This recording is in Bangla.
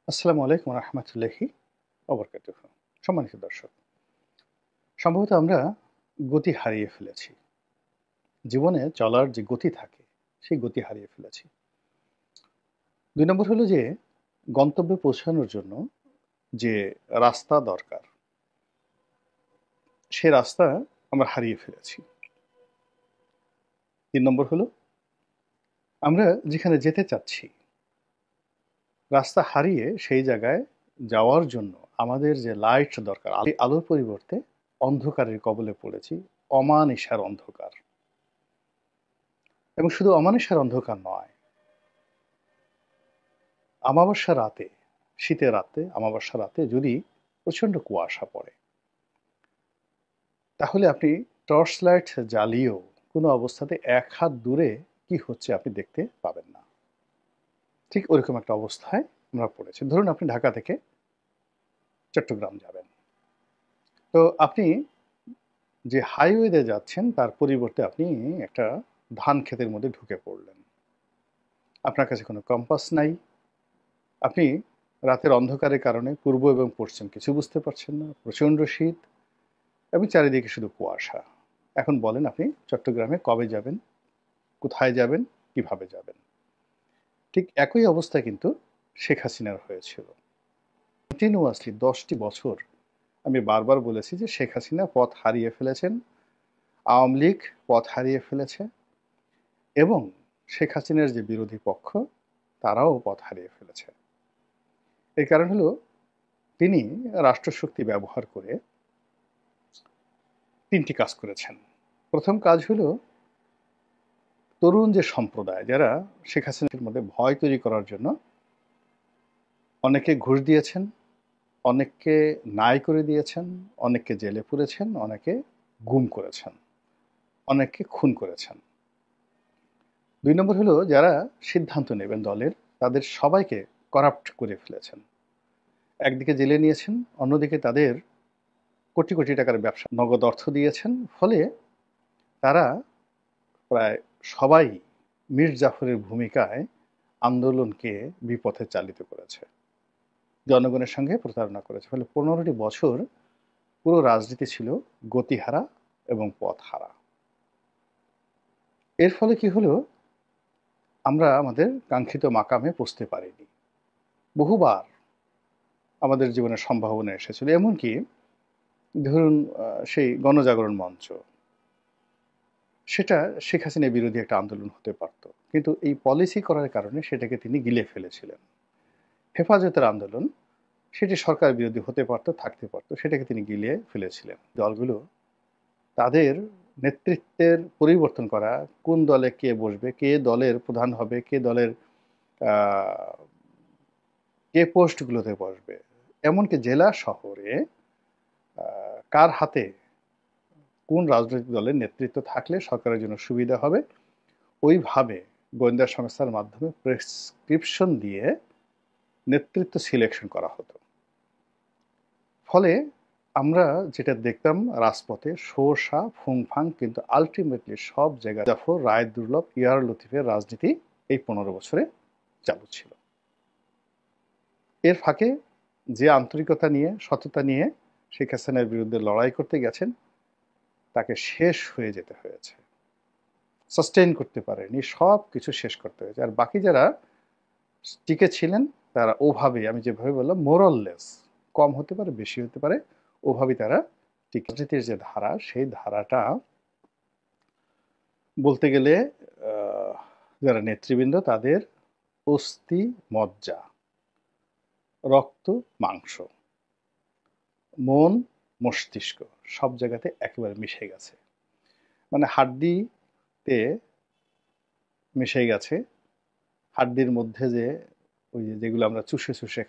আসসালামু আলাইকুম রহমতুল্লাহি ওবরকাতুহ। সম্মানিত দর্শক, সম্ভবত আমরা গতি হারিয়ে ফেলেছি। জীবনে চলার যে গতি থাকে সেই গতি হারিয়ে ফেলেছি। ২ নম্বর হলো যে গন্তব্যে পৌঁছানোর জন্য যে রাস্তা দরকার, সে রাস্তা আমরা হারিয়ে ফেলেছি। ৩ নম্বর হলো আমরা যেখানে যেতে চাচ্ছি রাস্তা হারিয়ে সেই জায়গায় যাওয়ার জন্য আমাদের যে লাইট দরকার, এই আলোর পরিবর্তে অন্ধকারের কবলে পড়েছি, অমানিশার অন্ধকার। এবং শুধু অমানিশার অন্ধকার নয়, আমাবস্যা রাতে, শীতের রাতে, আমাবস্যা রাতে যদি প্রচণ্ড কুয়াশা পড়ে, তাহলে আপনি টর্চ লাইট জ্বালিয়েও কোনো অবস্থাতে ১ হাত দূরে কি হচ্ছে আপনি দেখতে পাবেন না। ঠিক ওরকম একটা অবস্থায় আমরা পড়েছি। ধরুন আপনি ঢাকা থেকে চট্টগ্রাম যাবেন। তো আপনি যে হাইওয়েতে যাচ্ছেন তার পরিবর্তে আপনি একটা ধান ক্ষেতের মধ্যে ঢুকে পড়লেন। আপনার কাছে কোনো কম্পাস নাই। আপনি রাতের অন্ধকারের কারণে পূর্ব এবং পশ্চিম কিছু বুঝতে পারছেন না। প্রচণ্ড শীত এবং চারিদিকে শুধু কুয়াশা। এখন বলেন আপনি চট্টগ্রামে কবে যাবেন? কোথায় যাবেন? কিভাবে যাবেন? ঠিক একই অবস্থা কিন্তু শেখ হাসিনার হয়েছিল। কন্টিনিউয়াসলি ১০ টি বছর আমি বারবার বলেছি যে শেখ হাসিনা পথ হারিয়ে ফেলেছেন, আওয়ামী লীগ পথ হারিয়ে ফেলেছে এবং শেখ হাসিনার যে বিরোধী পক্ষ তারাও পথ হারিয়ে ফেলেছে। এর কারণ হলো তিনি রাষ্ট্রশক্তি ব্যবহার করে ৩টি কাজ করেছেন। প্রথম কাজ হলো তরুণ যে সম্প্রদায় যারা শেখ হাসিনার মধ্যে ভয় তৈরি করার জন্য অনেকে ঘুষ দিয়েছেন, অনেককে নাই করে দিয়েছেন, অনেককে জেলে পুরেছেন, অনেকে গুম করেছেন, অনেককে খুন করেছেন। ২ নম্বর হলো যারা সিদ্ধান্ত নেবেন দলের, তাদের সবাইকে করাপ্ট করে ফেলেছেন। একদিকে জেলে নিয়েছেন, অন্যদিকে তাদের কোটি কোটি টাকার ব্যবসা নগদ অর্থ দিয়েছেন। ফলে তারা প্রায় সবাই মীর জাফরের ভূমিকায় আন্দোলনকে বিপথে চালিত করেছে, জনগণের সঙ্গে প্রতারণা করেছে। ফলে ১৫টি বছর পুরো রাজনীতি ছিল গতিহারা এবং পথহারা। এর ফলে কি হলো, আমরা আমাদের কাঙ্ক্ষিত মাকামে পৌঁছতে পারিনি। বহুবার আমাদের জীবনের সম্ভাবনা এসেছিল, এমনকি ধরুন সেই গণজাগরণ মঞ্চ, সেটা শেখ হাসিনা বিরোধী একটা আন্দোলন হতে পারত, কিন্তু এই পলিসি করার কারণে সেটাকে তিনি গিলে ফেলেছিলেন। হেফাজতের আন্দোলন, সেটি সরকার বিরোধী হতে পারত, থাকতে পারত, সেটাকে তিনি গিলিয়ে ফেলেছিলেন। দলগুলো তাদের নেতৃত্বের পরিবর্তন করা, কোন দলে কে বসবে, কে দলের প্রধান হবে, কে দলের কে পোস্টগুলোতে বসবে, এমনকি জেলা শহরে কার হাতে কোন রাজনৈতিক দলের নেতৃত্ব থাকলে সরকারের জন্য সুবিধা হবে, ওইভাবে গোয়েন্দা সংস্থার মাধ্যমে প্রেসক্রিপশন দিয়ে নেতৃত্ব সিলেকশন করা হতো। ফলে আমরা যেটা দেখতাম রাজপথে শোষা ফুংফাং, কিন্তু আলটিমেটলি সব জায়গায় জাফর রায় দুর্লভ ইয়ার লতিফের রাজনীতি এই ১৫ বছরে চালু ছিল। এর ফাঁকে যে আন্তরিকতা নিয়ে, সততা নিয়ে শেখ হাসিনার বিরুদ্ধে লড়াই করতে গেছেন, তাকে শেষ হয়ে যেতে হয়েছে, সাস্টেইন করতে পারেনি, সব কিছু শেষ করতে হয়েছে। আর বাকি যারা টিকে ছিলেন তারা ওভাবেই, আমি যেভাবে বললাম, মোরাললেস, কম হতে পারে বেশি হতে পারে, ওভাবেই তারা রাজনীতির যে ধারা, সেই ধারাটা বলতে গেলে যারা নেতৃবৃন্দ তাদের অস্থি মজ্জা, রক্ত মাংস, মন মস্তিষ্ক সব জায়গাতে একেবারে মিশে গেছে। মানে হাড্ডিতে মিশে গেছে। হাড্ডির মধ্যে যে ওই যেগুলো আমরা চুষে চুষে